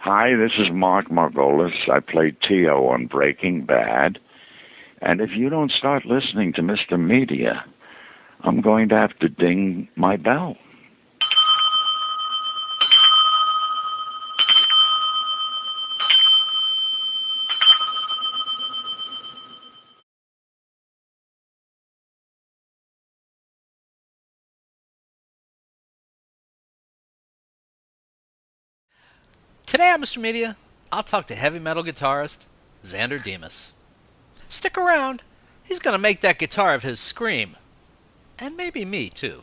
Hi, this is Mark Margolis. I played Tio on Breaking Bad. And if you don't start listening to Mr. Media, I'm going to have to ding my bell. Today on Mr. Media, I'll talk to heavy metal guitarist Xander Demos. Stick around, he's going to make that guitar of his scream. And maybe me, too.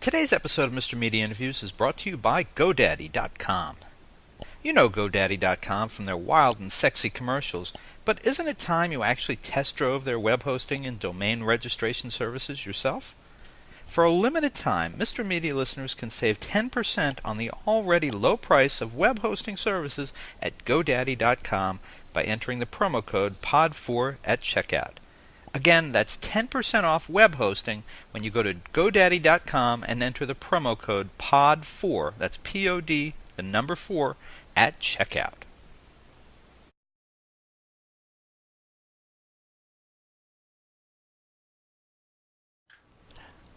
Today's episode of Mr. Media Interviews is brought to you by GoDaddy.com. You know GoDaddy.com from their wild and sexy commercials, but isn't it time you actually test drove their web hosting and domain registration services yourself? For a limited time, Mr. Media listeners can save 10% on the already low price of web hosting services at GoDaddy.com by entering the promo code POD4 at checkout. Again, that's 10% off web hosting when you go to GoDaddy.com and enter the promo code POD4, that's P-O-D, the number 4, at checkout.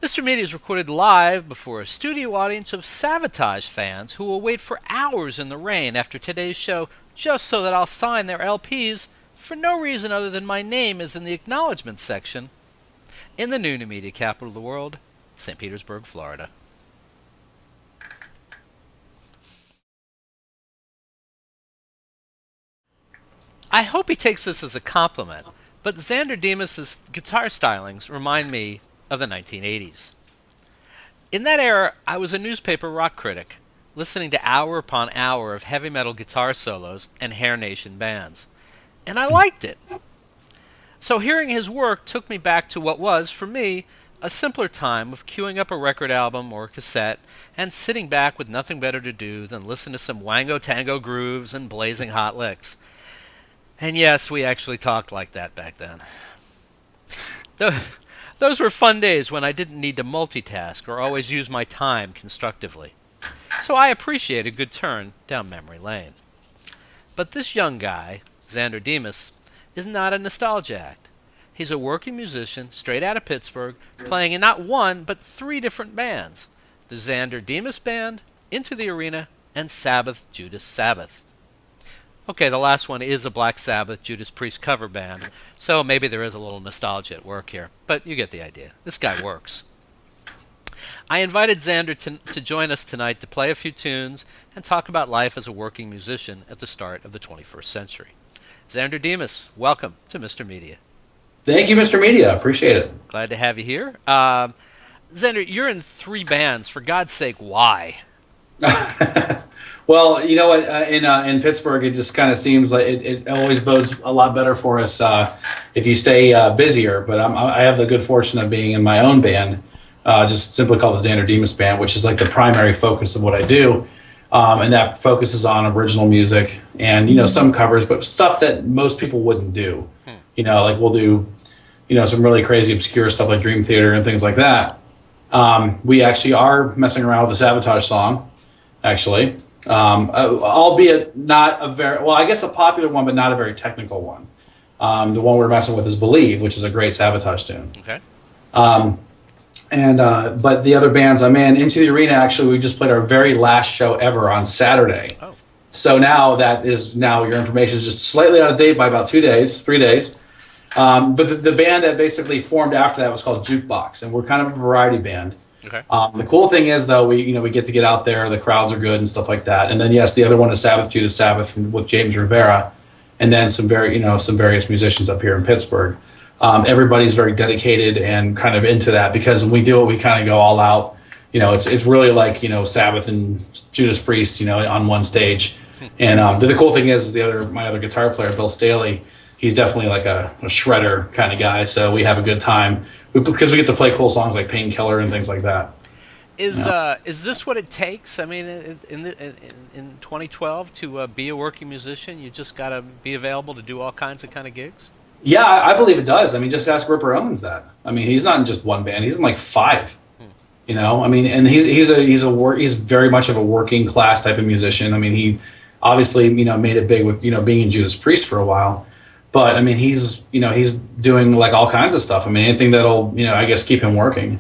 Mr. Media is recorded live before a studio audience of Sabotage fans who will wait for hours in the rain after today's show just so that I'll sign their LPs for no reason other than my name is in the acknowledgments section in the new media capital of the world, St. Petersburg, Florida. I hope he takes this as a compliment, but Xander Demos' guitar stylings remind me of the 1980s. In that era, I was a newspaper rock critic, listening to hour upon hour of heavy metal guitar solos and Hair Nation bands. And I liked it. So hearing his work took me back to what was, for me, a simpler time of queuing up a record album or cassette and sitting back with nothing better to do than listen to some wango tango grooves and blazing hot licks. And yes, we actually talked like that back then. Those were fun days when I didn't need to multitask or always use my time constructively. So I appreciate a good turn down memory lane. But this young guy, Xander Demos, is not a nostalgia act. He's a working musician straight out of Pittsburgh, playing in not one, but 3 different bands. The Xander Demos Band, Into the Arena, and Sabbath Judas Sabbath. Okay, the last one is a Black Sabbath Judas Priest cover band, so maybe there is a little nostalgia at work here, but you get the idea. This guy works. I invited Xander to join us tonight to play a few tunes and talk about life as a working musician at the start of the 21st century. Xander Demos, welcome to Mr. Media. Thank you, Mr. Media. Appreciate it. Glad to have you here. Xander, you're in 3 bands. For God's sake, why? Well, you know what? In Pittsburgh, it just kind of seems like it always bodes a lot better for us if you stay busier. But I have the good fortune of being in my own band, just simply called the Xander Demos Band, which is like the primary focus of what I do. And that focuses on original music and, some covers, but stuff that most people wouldn't do. Like we'll do, some really crazy obscure stuff like Dream Theater and things like that. We actually are messing around with a Sabotage song, actually, albeit not a very, well, I guess a popular one, but not a very technical one. The one we're messing with is Believe, which is a great Sabotage tune. Okay. But the other bands I'm in, Into the Arena, actually, we just played our very last show ever on Saturday. Oh. So now your information is just slightly out of date by about 3 days. But the band that basically formed after that was called Jukebox, and we're kind of a variety band. Okay. The cool thing is, though, we get out there, the crowds are good and stuff like that. And then, yes, the other one is Sabbath Judas Sabbath with James Rivera, and then some various musicians up here in Pittsburgh. Everybody's very dedicated and kind of into that because when we do it, we kind of go all out. It's really like Sabbath and Judas Priest, on one stage. And the cool thing is my other guitar player, Bill Staley, he's definitely like a shredder kind of guy. So we have a good time because we get to play cool songs like Painkiller and things like that. Is this what it takes? I mean, in 2012 to be a working musician, you just got to be available to do all kinds of kind of gigs. Yeah, I believe it does. I mean, just ask Ripper Owens that. I mean, he's not in just one band; he's in like 5. You know, I mean, and he's very much of a working class type of musician. I mean, he obviously made it big with being in Judas Priest for a while, but I mean, he's doing like all kinds of stuff. I mean, anything that'll I guess keep him working.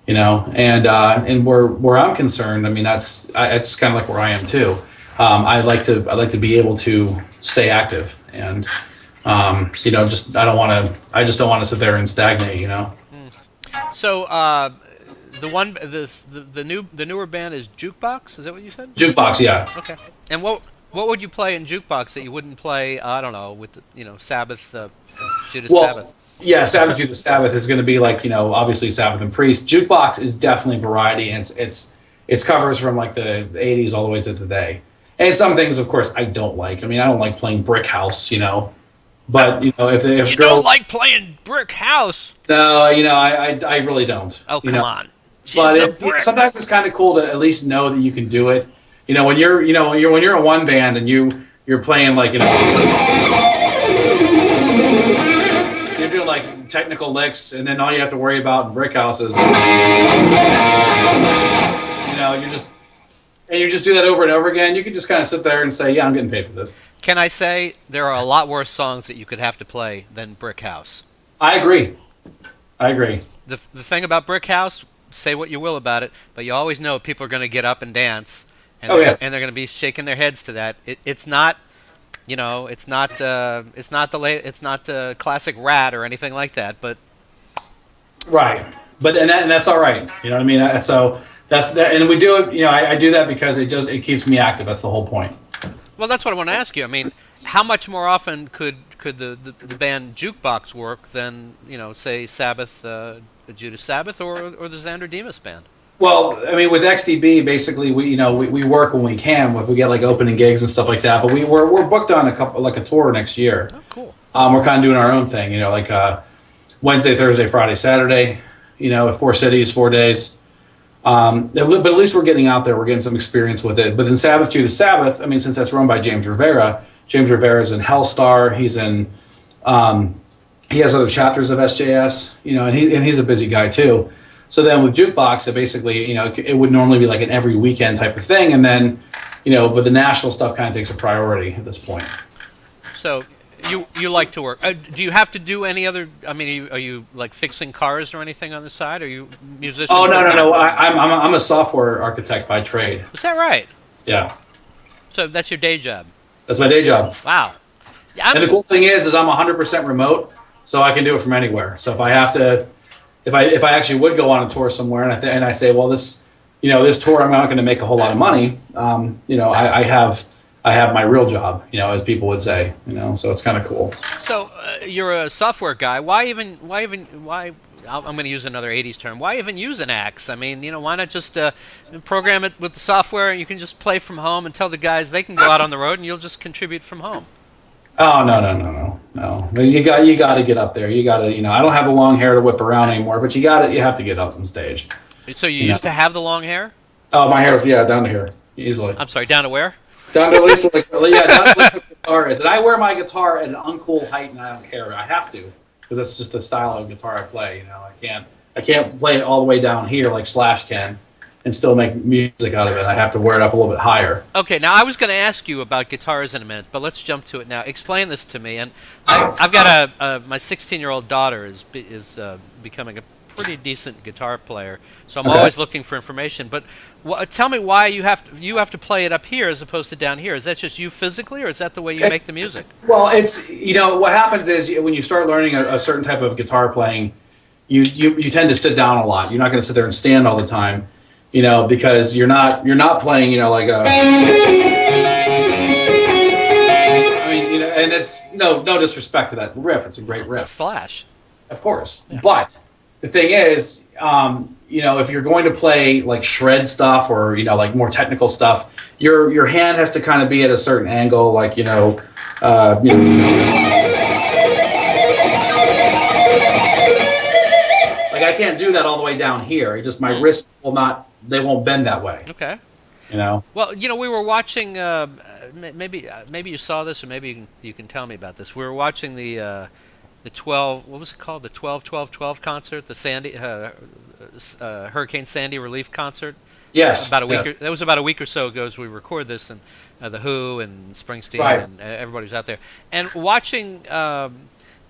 And where I'm concerned, I mean, it's kind of like where I am too. I like to be able to stay active, and I just don't want to sit there and stagnate. So the newer band is Jukebox. Is that what you said? Jukebox, yeah. Okay. And what would you play in Jukebox that you wouldn't play? I don't know, with Sabbath, Judas Sabbath. Yeah, Sabbath Judas Sabbath is going to be like obviously Sabbath and Priest. Jukebox is definitely variety, and it's covers from like the 80s all the way to today. And some things, of course, I don't like. I mean, I don't like playing Brick House, But if you girls don't like playing Brick House. No, I really don't. Oh, come on. But sometimes it's kind of cool to at least know that you can do it. When you're in one band and you're playing like you're doing like technical licks, and then all you have to worry about in Brick House is you just do that over and over again. You can just kind of sit there and say, yeah, I'm getting paid for this. Can I say there are a lot worse songs that you could have to play than Brick House? I agree. The thing about Brick House, say what you will about it, but you always know people are going to get up and dance, and they're going to be shaking their heads to that. It's not the classic Rat or anything like that, but right. But and that's all right. You know what I mean? So that's that, and we do it. I do that because it keeps me active. That's the whole point. Well, that's what I want to ask you. I mean, how much more often could the band Jukebox work than say Sabbath, Judas Sabbath, or the Xander Demos Band? Well, I mean, with XDB, basically we work when we can if we get like opening gigs and stuff like that. But we're booked on a tour next year. Oh, cool. We're kind of doing our own thing. Like Wednesday, Thursday, Friday, Saturday. 4 cities, 4 days. But at least we're getting out there. We're getting some experience with it. But then Sabbath Judas Sabbath, I mean, since that's run by James Rivera is in Hellstar. He's in. He has other chapters of SJS. And he's a busy guy too. So then with Jukebox, it basically, it would normally be like an every weekend type of thing, and then, but the national stuff kind of takes a priority at this point. So you like to work. Do you have to do any other? I mean, are you like fixing cars or anything on the side? Are you musician? Oh no. I'm a software architect by trade. Is that right? Yeah. So that's your day job. That's my day job. Wow. And the cool thing is I'm 100% remote, so I can do it from anywhere. So if I have to. If I actually would go on a tour somewhere and I say, well, this tour I'm not going to make a whole lot of money, I have my real job, as people would say, so it's kind of cool. So you're a software guy. Why I'm going to use another 80s term. Why even use an axe? I mean, why not just program it with the software and you can just play from home and tell the guys they can go out on the road and you'll just contribute from home. Oh no! You got to get up there. You got to, I don't have the long hair to whip around anymore, but you have to get up on stage. So you used to have the long hair? Oh, my hair, down to here easily. I'm sorry, down to where? Down to at least down to where the guitar is. And I wear my guitar at an uncool height, and I don't care. I have to because that's just the style of guitar I play. I can't play it all the way down here like Slash can. And still make music out of it. I have to wear it up a little bit higher. Okay, now I was going to ask you about guitars in a minute, but let's jump to it now. Explain this to me. And I've got my 16-year-old daughter is becoming a pretty decent guitar player, so I'm always looking for information. But tell me why you have to play it up here as opposed to down here. Is that just you physically, or is that the way you make the music? Well, it's what happens is when you start learning a certain type of guitar playing, you tend to sit down a lot. You're not going to sit there and stand all the time. Because you're not playing, like a. I mean, and it's no disrespect to that riff. It's a great riff. Slash, of course. Yeah. But the thing is, if you're going to play like shred stuff or like more technical stuff, your hand has to kind of be at a certain angle, like I can't do that all the way down here. It just my wrists will not. They won't bend that way. Okay. You know. Well, we were watching. Maybe you saw this, or maybe you can tell me about this. We were watching the 12. What was it called? The 12-12-12 concert. The Hurricane Sandy relief concert. Yes. About a week. That was about a week or so ago as we record this, and the Who and Springsteen and everybody was out there, and watching.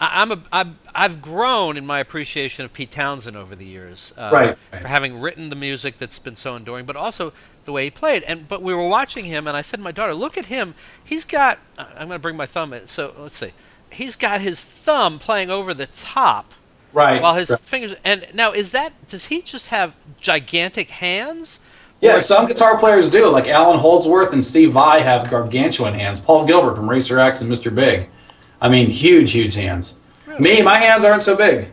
I've grown in my appreciation of Pete Townsend over the years, for having written the music that's been so enduring, but also the way he played. But we were watching him, and I said to my daughter, "Look at him. He's got." I'm going to bring my thumb in. So let's see. He's got his thumb playing over the top, while his fingers. And now, does he just have gigantic hands? Yeah, some guitar players do. Like Alan Holdsworth and Steve Vai have gargantuan hands. Paul Gilbert from Racer X and Mr. Big. I mean, huge hands. Really? My hands aren't so big,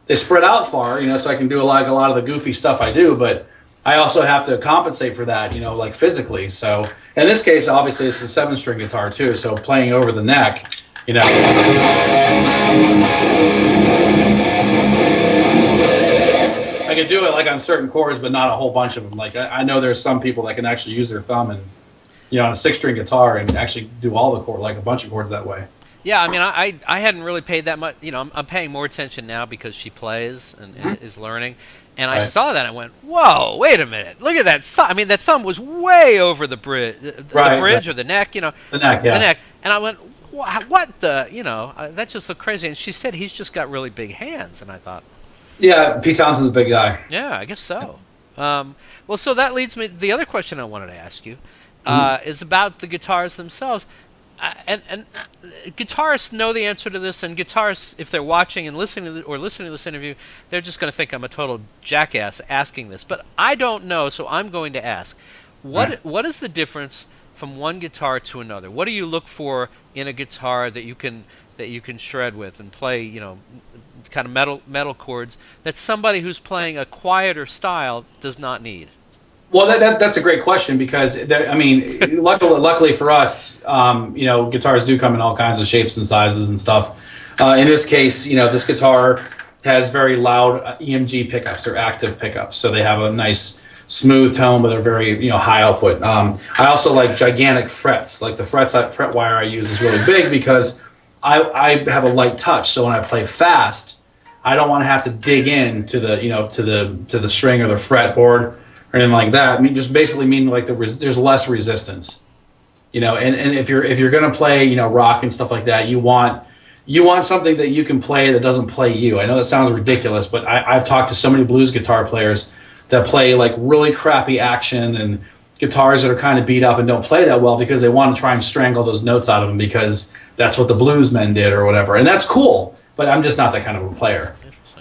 They spread out far, so I can do a lot of the goofy stuff I do, but I also have to compensate for that, like physically. So in this case, obviously, it's a 7-string guitar too, so playing over the neck, I can do it like on certain chords, but not a whole bunch of them. Like I know there's some people that can actually use their thumb and, on a 6-string guitar and actually do all the chords, like a bunch of chords that way. Yeah, I mean, I hadn't really paid that much. I'm paying more attention now because she plays and is learning. And I saw that and I went, whoa, wait a minute. Look at that thumb. I mean, that thumb was way over the bridge, or the neck, The neck, yeah. The neck. And I went, what the, that just looked crazy. And she said he's just got really big hands. And I thought. Yeah, Pete Townsend's a big guy. Yeah, I guess so. Well, so that leads me, the other question I wanted to ask you is about the guitars themselves. And guitarists know the answer to this, and guitarists, if they're watching and listening to this interview, they're just going to think I'm a total jackass asking this. But I don't know, so I'm going to ask. What is the difference from one guitar to another? What do you look for in a guitar that you can shred with and play, kind of metal chords that somebody who's playing a quieter style does not need? Well, that's a great question because, luckily for us, guitars do come in all kinds of shapes and sizes and stuff. In this case, this guitar has very loud EMG pickups or active pickups. So they have a nice smooth tone, but they're very, high output. I also like gigantic frets. Like the fret wire I use is really big because I have a light touch. So when I play fast, I don't want to have to dig in to the, to the string or the fretboard or anything like that. I mean, just basically mean like there's less resistance, and if you're gonna play, rock and stuff like that, you want something that you can play that doesn't play you. I know that sounds ridiculous, but I've talked to so many blues guitar players that play like really crappy action and guitars that are kind of beat up and don't play that well because they want to try and strangle those notes out of them because that's what the blues men did or whatever, and that's cool. But I'm just not that kind of a player.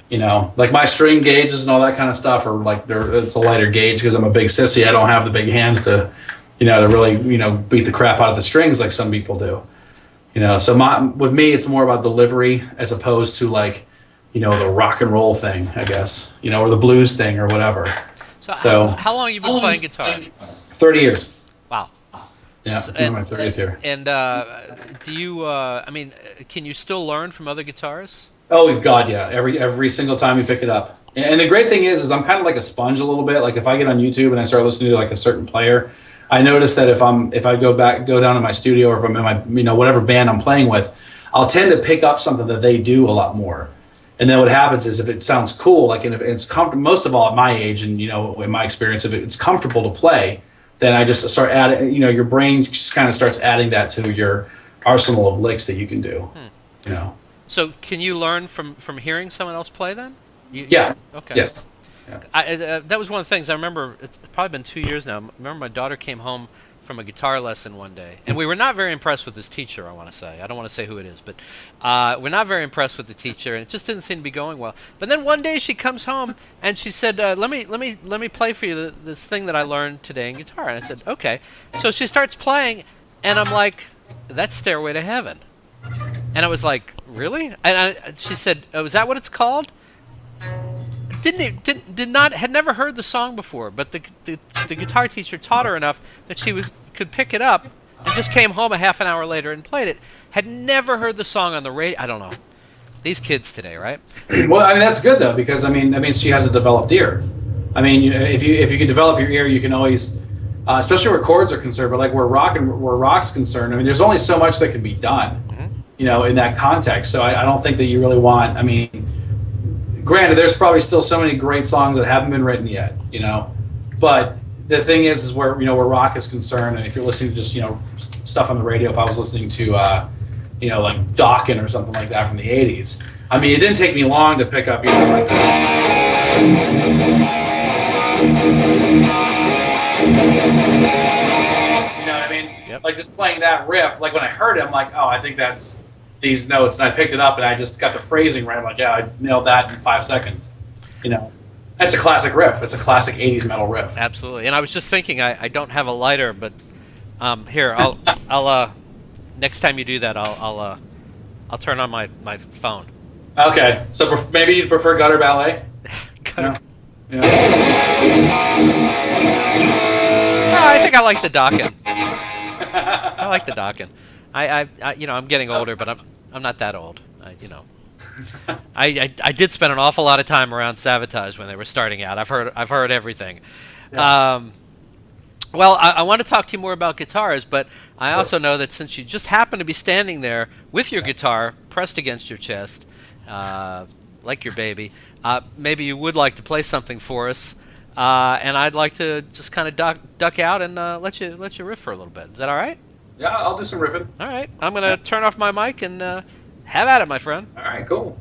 Like my string gauges and all that kind of stuff are like it's a lighter gauge because I'm a big sissy. I don't have the big hands to, to really, beat the crap out of the strings like some people do. So with me, it's more about delivery as opposed to like, the rock and roll thing, I guess, or the blues thing or whatever. So how long have you been playing guitar? 30 years. Wow. Yeah, in my 30th year. And do you, can you still learn from other guitarists? Oh God, yeah. Every single time you pick it up. And the great thing is I'm kind of like a sponge a little bit. Like if I get on YouTube and I start listening to like a certain player, I notice that if I go down to my studio or if I'm in my whatever band I'm playing with, I'll tend to pick up something that they do a lot more. And then what happens is if it sounds cool, like and if it's comfortable, most of all at my age and in my experience, if it's comfortable to play, then I just start adding. Your brain just kind of starts adding that to your arsenal of licks that you can do. So can you learn from hearing someone else play then? Yeah. Okay. Yes. Yeah. That was one of the things I remember. It's probably been 2 years now. I remember my daughter came home from a guitar lesson one day, and we were not very impressed with this teacher. I don't want to say who it is, but we're not very impressed with the teacher, and it just didn't seem to be going well. But then one day she comes home and she said, "Let me play for you this thing that I learned today in guitar." And I said, "Okay." So she starts playing, and I'm like, "That's Stairway to Heaven." And I was like, "Really?" And she said, "Oh, is that what it's called?" Had never heard the song before, but the guitar teacher taught her enough that she could pick it up, and just came home a half an hour later and played it. Had never heard the song on the radio. I don't know. These kids today, right? Well, I mean that's good though, because I mean she has a developed ear. I mean, if you can develop your ear, you can always, especially where chords are concerned, but like where rock's concerned. I mean, there's only so much that can be done, in that context. So I don't think that you really want. I mean, granted, there's probably still so many great songs that haven't been written yet, but the thing is where where rock is concerned, and if you're listening to just stuff on the radio, if I was listening to like Dawkins or something like that from the '80s, I mean, it didn't take me long to pick up like what I mean? Yep. Like just playing that riff, like when I heard it, I'm like, oh, I think that's these notes, and I picked it up and I just got the phrasing right. I'm like, yeah, I nailed that in 5 seconds. That's a classic riff. It's a classic '80s metal riff. Absolutely. And I was just thinking, I don't have a lighter, but here I'll next time you do that, I'll turn on my phone. Okay, so maybe you'd prefer gutter ballet. Gutter. No, I think I like the Dawkins. I like the Dawkins. I'm getting older, but I'm not that old. I did spend an awful lot of time around Sabotage when they were starting out. I've heard everything. Yeah. Well, I want to talk to you more about guitars, but I also know that since you just happen to be standing there with your guitar pressed against your chest, like your baby, maybe you would like to play something for us, and I'd like to just kind of duck out and let you riff for a little bit. Is that all right? Yeah, I'll do some riffing. All right. I'm going to turn off my mic and have at it, my friend. All right, cool.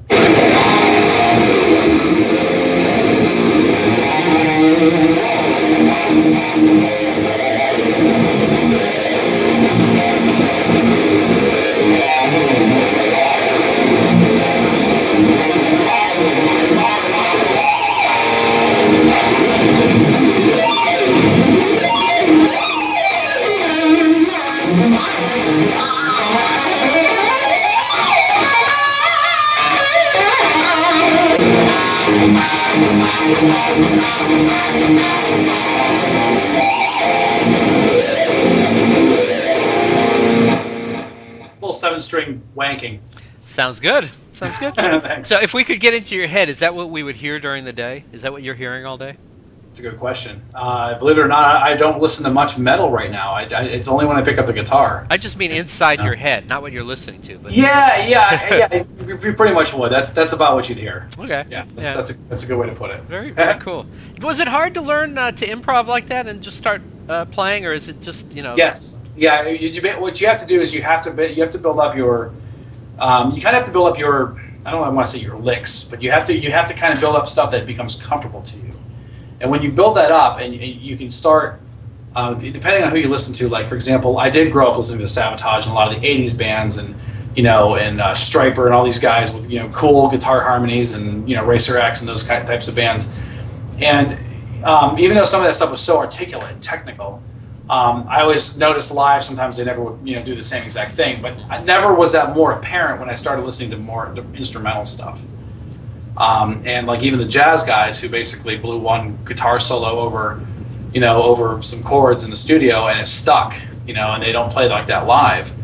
Full 7-string wanking. Sounds good. Sounds good. Thanks. So if we could get into your head, is that what we would hear during the day? Is that what you're hearing all day? It's a good question. Believe it or not, I don't listen to much metal right now. It's only when I pick up the guitar. I just mean inside your head, not what you're listening to. But yeah. You pretty much would. That's about what you'd hear. Okay. Yeah. That's a good way to put it. Very, very cool. Was it hard to learn to improv like that and just start playing, or is it just Yes. Yeah. What you have to do is you have to build up your. You kind of have to build up your. I don't want to say your licks, but you have to kind of build up stuff that becomes comfortable to you. And when you build that up, and you can start, depending on who you listen to. Like for example, I did grow up listening to Sabotage and a lot of the '80s bands, and Stryper and all these guys with cool guitar harmonies, and Racer X and those types of bands. And even though some of that stuff was so articulate and technical, I always noticed live sometimes they never would do the same exact thing. But I never was that more apparent when I started listening to more the instrumental stuff. And like even the jazz guys who basically blew one guitar solo over some chords in the studio and it stuck, and they don't play like that live,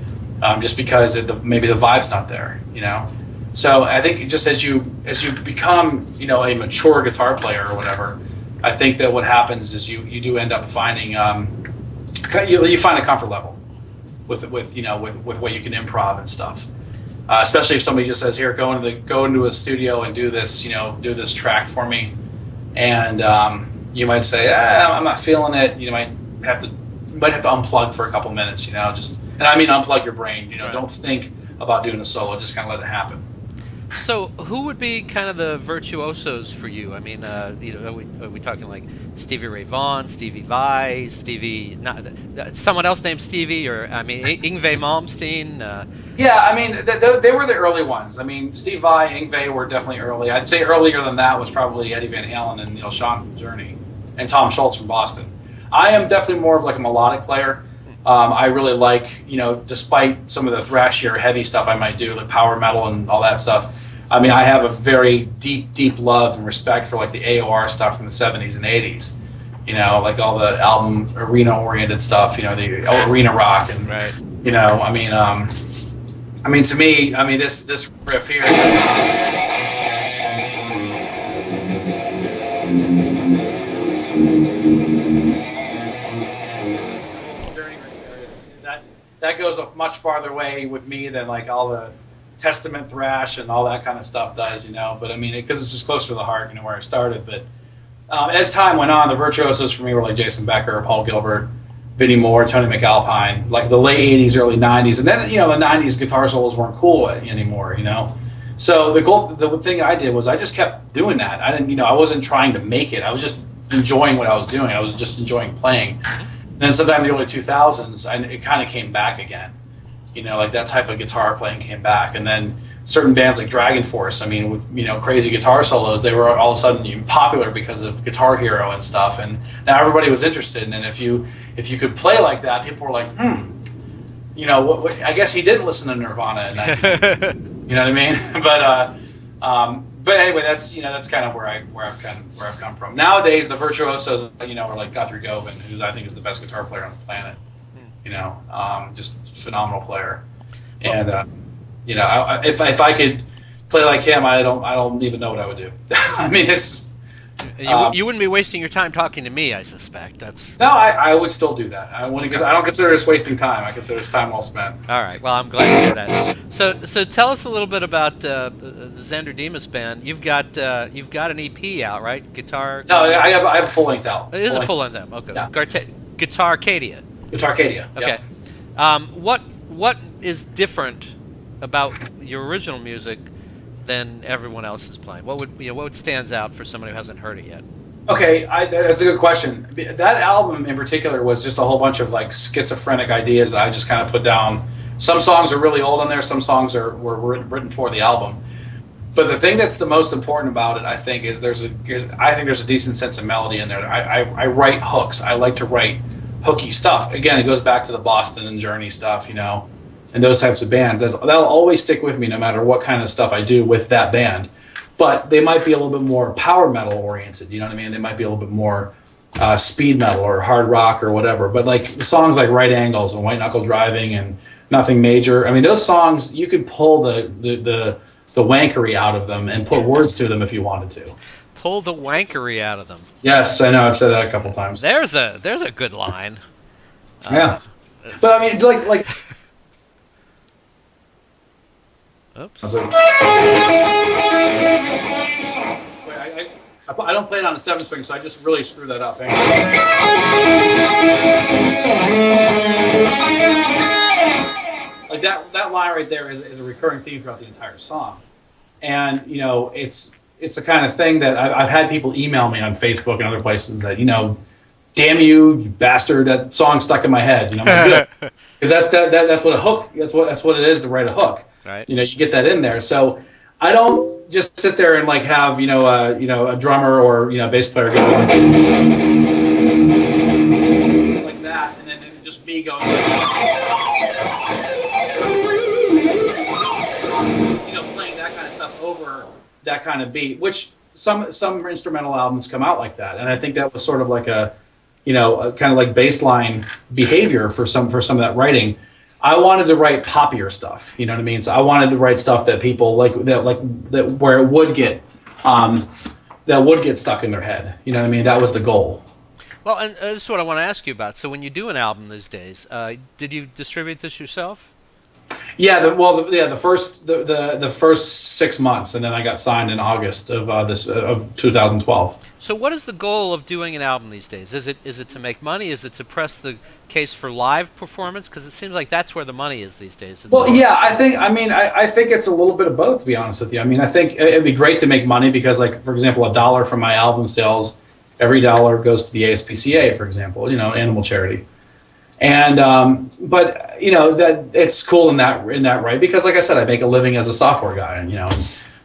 just because maybe the vibe's not there, So I think just as you become, a mature guitar player or whatever, I think that what happens is you do end up finding, you find a comfort level with what you can improv and stuff. Especially if somebody just says, "Here, go into a studio and do this, do this track for me," and you might say, "I'm not feeling it." You might have to unplug for a couple minutes, and I mean unplug your brain. Right. Don't think about doing a solo; just kind of let it happen. So, who would be kind of the virtuosos for you? I mean, are we talking like Stevie Ray Vaughan, Stevie Vai, someone else named Stevie, or I mean, Yngwie Malmsteen? Yeah, I mean, they were the early ones. I mean, Steve Vai, Yngwie were definitely early. I'd say earlier than that was probably Eddie Van Halen and Neil Schon from Journey, and Tom Scholz from Boston. I am definitely more of like a melodic player. I really like, despite some of the thrashier, heavy stuff I might do, like power metal and all that stuff. I mean, I have a very deep, deep love and respect for like the AOR stuff from the 70s and 80s. Like all the album arena-oriented stuff. The arena rock and right. I mean, I mean, to me, I mean this riff here. Journey right there is that goes a much farther way with me than like all the Testament thrash and all that kind of stuff does, you know. But I mean, because it's just closer to the heart, you know, where I started. But as time went on, the virtuosos for me were like Jason Becker, Paul Gilbert, Vinnie Moore, Tony McAlpine, like the late 80s, early 90s. And then, you know, the 90s guitar solos weren't cool anymore, you know. So the thing I did was I just kept doing that. I didn't, you know, I wasn't trying to make it. I was just enjoying what I was doing. I was just enjoying playing. And then sometime in the early 2000s, it kind of came back again. You know, like that type of guitar playing came back. And then certain bands like Dragon Force, I mean, with, you know, crazy guitar solos, they were all of a sudden popular because of Guitar Hero and stuff. And now everybody was interested. And if you could play like that, people were like, you know, I guess he didn't listen to Nirvana in 1990. You know what I mean? But anyway, that's, you know, that's kind of where I've come from. Nowadays, the virtuosos, you know, are like Guthrie Govan, who I think is the best guitar player on the planet. You know, just phenomenal player. And you know, if I could play like him, I don't even know what I would do. I mean, it's you wouldn't be wasting your time talking to me, I suspect. That's no, I would still do that. I don't consider this wasting time. I consider this time well spent. all right. Well, I'm glad to hear that. So tell us a little bit about the Xander Demos Band. You've got an EP out, right? Guitar. No, I have a full length album. It is a full length album. Okay. Yeah. Guitarcadia. Guitarcadia. Okay. Yep. What is different about your original music than everyone else is playing? What stands out for someone who hasn't heard it yet? Okay, that's a good question. That album in particular was just a whole bunch of like schizophrenic ideas that I just kind of put down. Some songs are really old on there. Some songs were written for the album. But the thing that's the most important about it, I think, is there's a decent sense of melody in there. I write hooks. I like to write hooky stuff. Again, it goes back to the Boston and Journey stuff, you know, and those types of bands. That'll always stick with me no matter what kind of stuff I do with that band. But they might be a little bit more power metal oriented, you know what I mean? They might be a little bit more speed metal or hard rock or whatever. But like songs like Right Angles and White Knuckle Driving and Nothing Major, I mean, those songs, you could pull the wankery out of them and put words to them if you wanted to. Pull the wankery out of them. Yes, I know. I've said that a couple times. There's a good line. Yeah, but I mean, like. Oops. Wait, I don't play it on the 7 string, so I just really screw that up. Like that line right there is a recurring theme throughout the entire song, and you know it's the kind of thing that I've had people email me on Facebook and other places and said, you know, damn you bastard, that song stuck in my head. You know, because that's what a hook. That's what it is to write a hook. Right. You know, you get that in there. So I don't just sit there and like have a drummer or bass player go like that, and then just me going just playing that kind of stuff over that kind of beat. Which some instrumental albums come out like that, and I think that was sort of like a kind of like baseline behavior for some of that writing. I wanted to write poppier stuff, you know what I mean? So I wanted to write stuff that people like where it would get stuck in their head. You know what I mean? That was the goal. Well, and this is what I want to ask you about. So when you do an album these days, did you distribute this yourself? Yeah, the first 6 months, and then I got signed in August of 2012. So what is the goal of doing an album these days? Is it to make money? Is it to press the case for live performance? Because it seems like that's where the money is these days. Yeah, I think it's a little bit of both, to be honest with you. I mean, I think it'd be great to make money because, like, for example, $1 from my album sales, every dollar goes to the ASPCA, for example, animal charity. And but that it's cool in that right, because like I said, I make a living as a software guy, and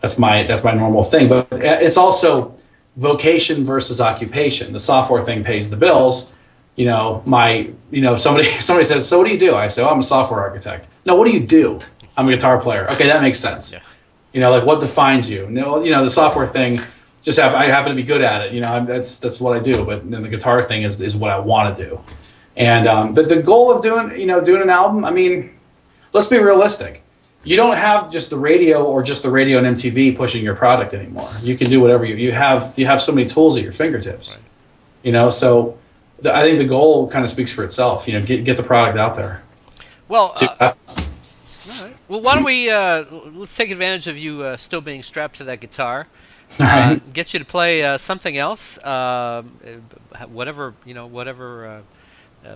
that's my normal thing. But it's also vocation versus occupation. The software thing pays the bills. Somebody says, so what do you do? I say, oh, I'm a software architect. No, what do you do? I'm a guitar player. Okay, that makes sense. Yeah. Like what defines you? The software thing, I happen to be good at it. That's what I do. But then the guitar thing is what I want to do. And but the goal of doing an album, I mean, let's be realistic. you don't have just the radio or just the radio and MTV pushing your product anymore. You can do whatever you have. You have so many tools at your fingertips. Right. You know, so I think the goal kind of speaks for itself. You know, get the product out there. Well, all right. Well, why don't we let's take advantage of you still being strapped to that guitar. All right. Get you to play something else, whatever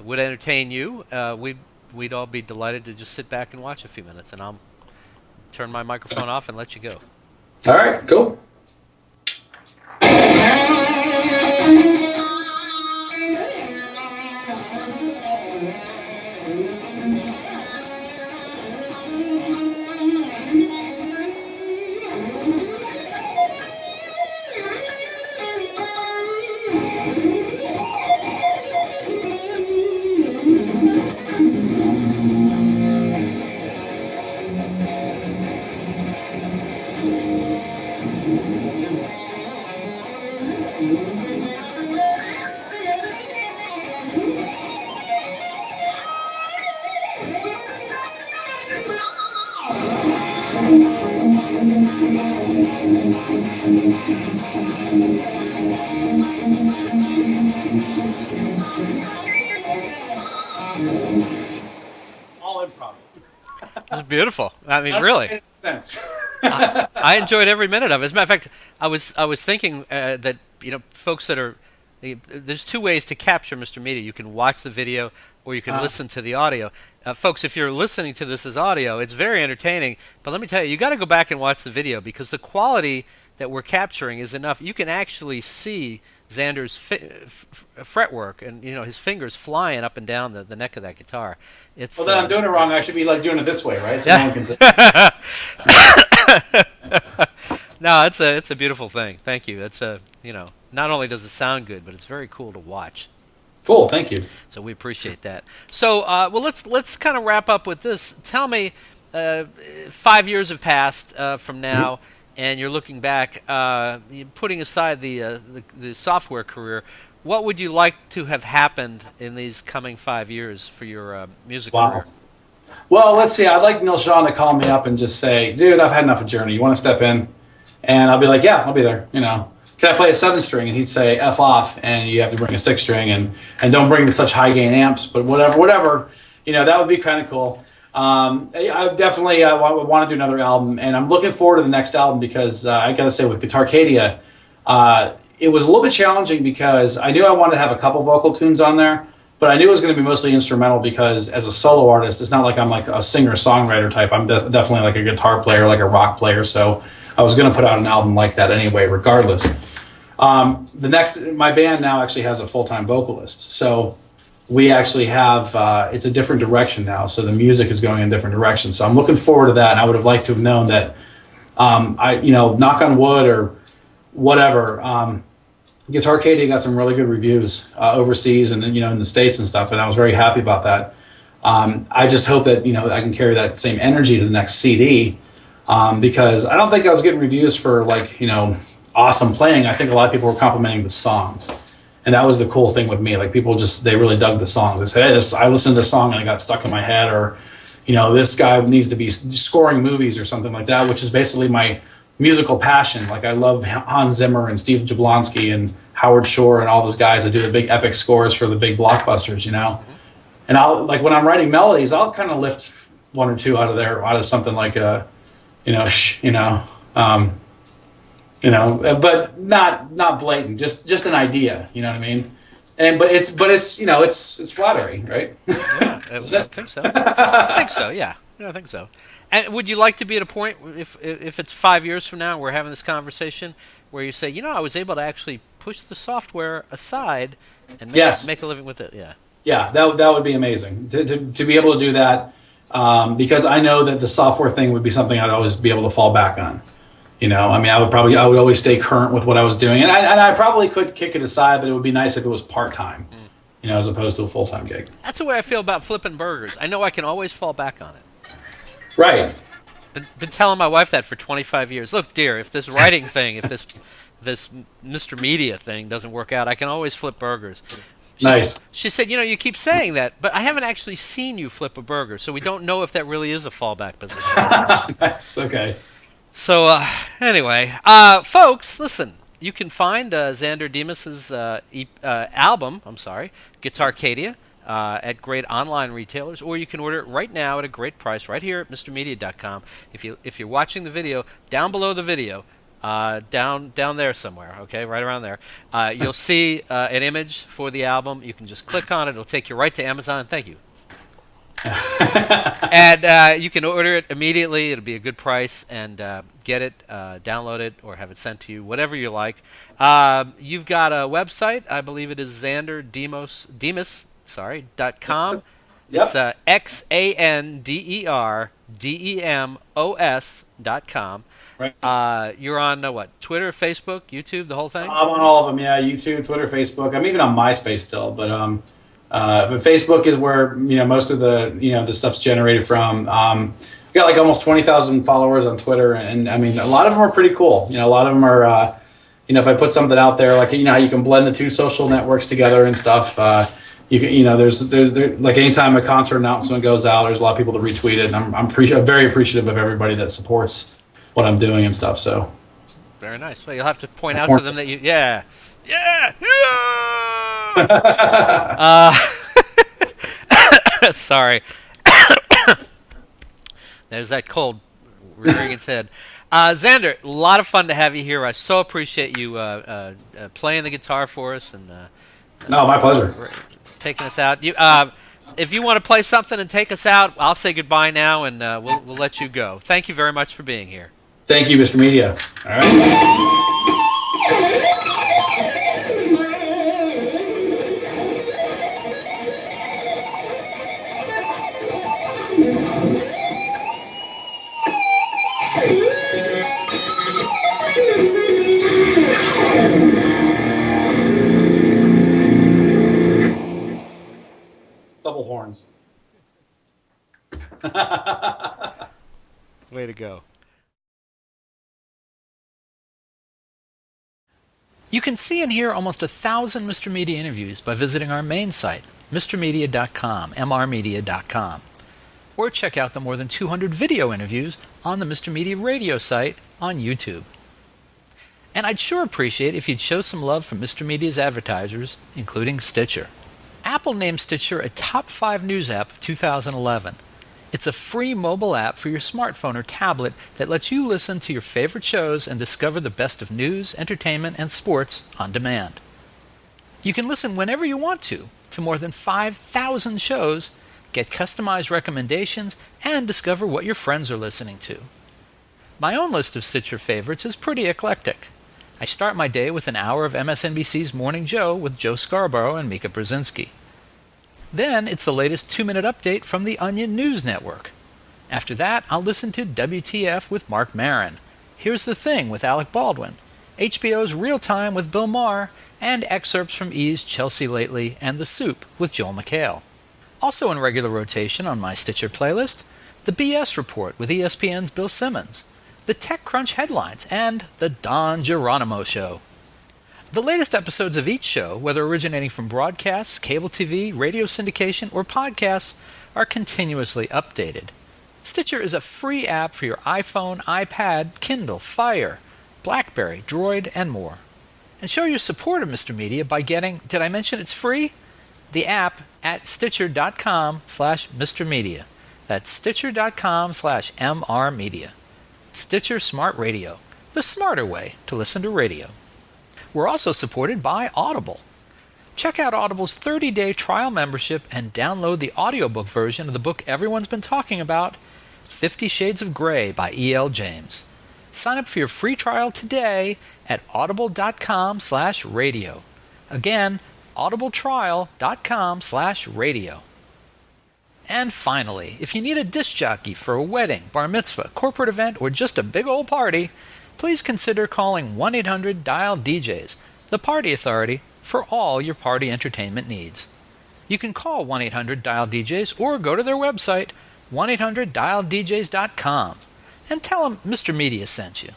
would entertain you. We'd all be delighted to just sit back and watch a few minutes, and I'll turn my microphone off and let you go. All right, cool. All improv. It was beautiful. I mean, really. Sense. I enjoyed every minute of it. As a matter of fact, I was thinking that folks that are there's two ways to capture Mr. Media. You can watch the video, or you can listen to the audio. Folks, if you're listening to this as audio, it's very entertaining. But let me tell you, you got to go back and watch the video because the quality that we're capturing is enough. You can actually see Xander's fretwork and his fingers flying up and down the neck of that guitar. It's Well, then I'm doing it wrong. I should be like doing it this way, right? So no one can say. No, it's a beautiful thing. Thank you. It's not only does it sound good, but it's very cool to watch. Cool, thank you. So we appreciate that. So, well, let's kind of wrap up with this. Tell me, 5 years have passed from now, and you're looking back, putting aside the software career. What would you like to have happened in these coming 5 years for your music career? Well, let's see. I'd like Neil Sean to call me up and just say, "Dude, I've had enough of Journey. You want to step in?" And I'll be like, "Yeah, I'll be there." Can I play a 7-string? And he'd say, "F off," and you have to bring a 6-string, and don't bring such high gain amps. But whatever. That would be kind of cool. I definitely want to do another album, and I'm looking forward to the next album because I got to say with Guitarcadia, it was a little bit challenging because I knew I wanted to have a couple vocal tunes on there, but I knew it was going to be mostly instrumental because as a solo artist, it's not like I'm like a singer-songwriter type. I'm definitely like a guitar player, like a rock player, so I was going to put out an album like that anyway, regardless. My band now actually has a full-time vocalist, so we actually have, it's a different direction now, so the music is going in a different direction. So I'm looking forward to that, and I would have liked to have known that, knock on wood or whatever, Guitarcadia got some really good reviews overseas and in the States and stuff, and I was very happy about that. I just hope that I can carry that same energy to the next CD, because I don't think I was getting reviews for awesome playing. I think a lot of people were complimenting the songs. And that was the cool thing with me. Like people they really dug the songs. They said, "Hey, I listened to the song and it got stuck in my head," or, "This guy needs to be scoring movies," or something like that, which is basically my musical passion. Like I love Hans Zimmer and Steve Jablonsky and Howard Shore and all those guys that do the big epic scores for the big blockbusters, And I'll when I'm writing melodies, I'll kind of lift one or two out of something like but not blatant, just an idea, you know what I mean? But it's flattery, right? Yeah, I think so. I think so. Yeah, I think so. And would you like to be at a point if it's 5 years from now, we're having this conversation where you say, I was able to actually push the software aside and make a living with it? Yeah. Yeah, that would be amazing to be able to do that, because I know that the software thing would be something I'd always be able to fall back on. I would always stay current with what I was doing, and I probably could kick it aside, but it would be nice if it was part-time, as opposed to a full-time gig. That's the way I feel about flipping burgers. I know I can always fall back on it. Right. Been telling my wife that for 25 years. Look, dear, if this writing thing, if this Mr. Media thing doesn't work out, I can always flip burgers. Nice. She said, you keep saying that, but I haven't actually seen you flip a burger, so we don't know if that really is a fallback position. That's okay. So, anyway, folks, listen. You can find Xander Demos's album, Guitarcadia, at great online retailers, or you can order it right now at a great price right here at MrMedia.com. If you're watching the video, down below the video, down there somewhere, okay, right around there, you'll see an image for the album. You can just click on it. It'll take you right to Amazon. Thank you. And you can order it immediately. It'll be a good price, and get it, download it, or have it sent to you, whatever you like. You've got a website. I believe it is XanderDemos.com. Yep. It's XanderDemos.com. Right. You're on what? Twitter, Facebook, YouTube, the whole thing? I'm on all of them. Yeah, YouTube, Twitter, Facebook. I'm even on MySpace still, but Facebook is where most of the stuff's generated from. We got like almost 20,000 followers on Twitter, and I mean a lot of them are pretty cool. A lot of them are. If I put something out there, like how you can blend the two social networks together and stuff. You can, there's like anytime a concert announcement goes out, there's a lot of people that retweet it, and I'm very appreciative of everybody that supports what I'm doing and stuff. So very nice. Well, you'll have to point out to them that yeah. Sorry. There's that cold rearing its head. Xander, a lot of fun to have you here. I so appreciate you playing the guitar for us and no, my pleasure. Taking us out. If you want to play something and take us out, I'll say goodbye now, and we'll let you go. Thank you very much for being here. Thank you, Mr. Media. All right. Double horns. Way to go. You can see and hear almost 1,000 Mr. Media interviews by visiting our main site, mrmedia.com, mrmedia.com. Or check out the more than 200 video interviews on the Mr. Media radio site on YouTube. And I'd sure appreciate if you'd show some love for Mr. Media's advertisers, including Stitcher. Apple named Stitcher a top 5 news app of 2011. It's a free mobile app for your smartphone or tablet that lets you listen to your favorite shows and discover the best of news, entertainment, and sports on demand. You can listen whenever you want to more than 5,000 shows, get customized recommendations, and discover what your friends are listening to. My own list of Stitcher favorites is pretty eclectic. I start my day with an hour of MSNBC's Morning Joe with Joe Scarborough and Mika Brzezinski. Then it's the latest 2-minute update from the Onion News Network. After that, I'll listen to WTF with Mark Maron, Here's the Thing with Alec Baldwin, HBO's Real Time with Bill Maher, and excerpts from E's Chelsea Lately and The Soup with Joel McHale. Also in regular rotation on my Stitcher playlist, the BS Report with ESPN's Bill Simmons, the TechCrunch headlines, and the Don Geronimo Show. The latest episodes of each show, whether originating from broadcasts, cable TV, radio syndication, or podcasts, are continuously updated. Stitcher is a free app for your iPhone, iPad, Kindle, Fire, BlackBerry, Droid, and more. And show your support of Mr. Media by getting, did I mention it's free? The app at Stitcher.com/MrMedia. That's Stitcher.com/MRMedia. Stitcher Smart Radio, the smarter way to listen to radio. We're also supported by Audible. Check out Audible's 30-day trial membership and download the audiobook version of the book everyone's been talking about, 50 Shades of Grey by E.L. James. Sign up for your free trial today at audible.com/radio. Again, audibletrial.com/radio. And finally, if you need a disc jockey for a wedding, bar mitzvah, corporate event, or just a big old party, please consider calling 1-800-DIAL-DJs, the party authority for all your party entertainment needs. You can call 1-800-DIAL-DJs or go to their website, 1-800-DIAL-DJs.com, and tell them Mr. Media sent you.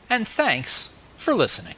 And thanks for listening.